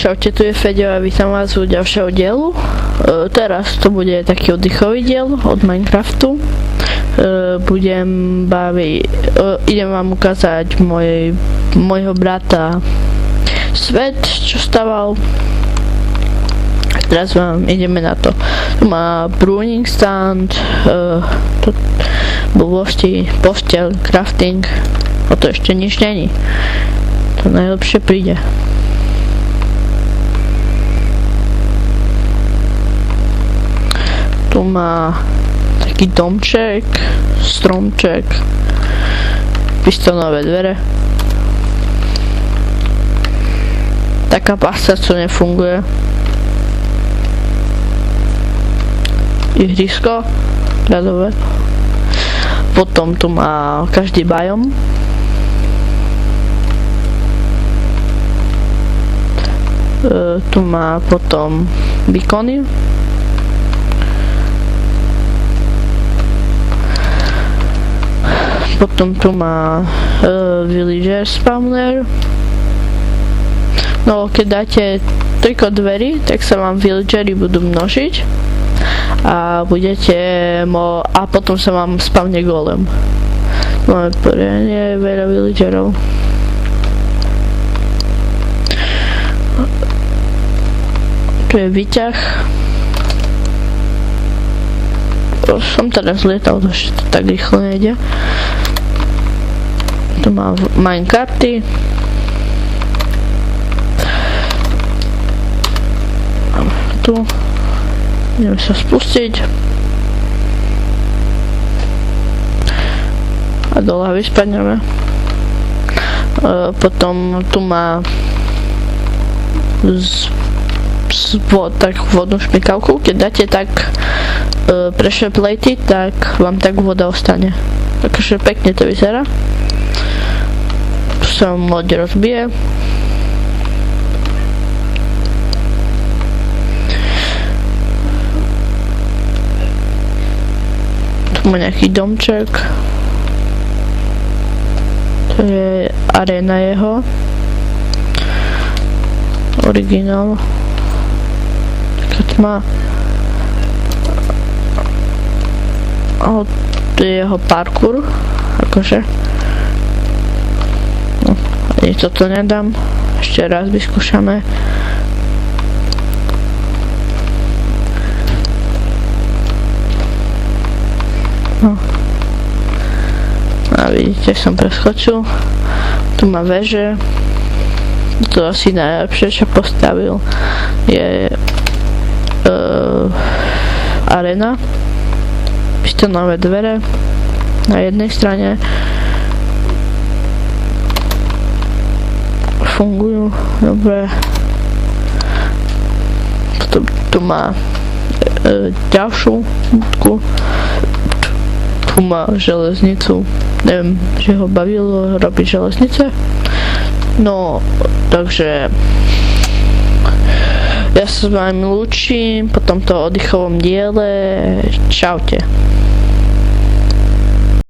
Čaute, tu je Feďo a vítam vás u ďalšieho dielu. Teraz to bude taký oddychový diel od Minecraftu. Idem vám ukázať môjho brata svet, čo staval. Teraz ideme na to. Tu má brewing stand, blbosti, posteľ, crafting. O to ešte nič není. To najlepšie príde. Tu má taký domček, stromček, pistonové dvere. Taká pasta, čo nefunguje. Ihrisko ľadové. Potom tu má každý biom. Tu má potom beacony. Potom tu má villager spawner. No keď dáte toľko dverí, tak sa vám villageri budú množiť a a potom sa vám spawne golem. Máme poriadne veľa villagerov. Tu je výťah. Som teraz lietal, že to tak rýchlo nejde. Tu má minecarty. Tu ideme sa spustiť a do lavy spadneme. Potom tu má takú vodnú šmykavku. Keď dáte tak pressure platey, tak vám tak voda ostane. Takže pekne to vyzerá. Tu sa loď rozbije. Tu má nejaký domček. To je arena jeho. Originál. Keď má to je jeho parkour, akože no, ani toto nedám, ešte raz vyskúšame. No. A vidíte, som preskočil. Tu má veže. To asi najlepšie, čo postavil, je arena. Pistonové dvere na jednej strane fungujú dobre. Tu má ďalšiu budku. Tu má železnicu. Neviem, že ho bavilo robiť železnice. No, takže ja sa s vami lúčim po tomto oddychovom diele. Čaute.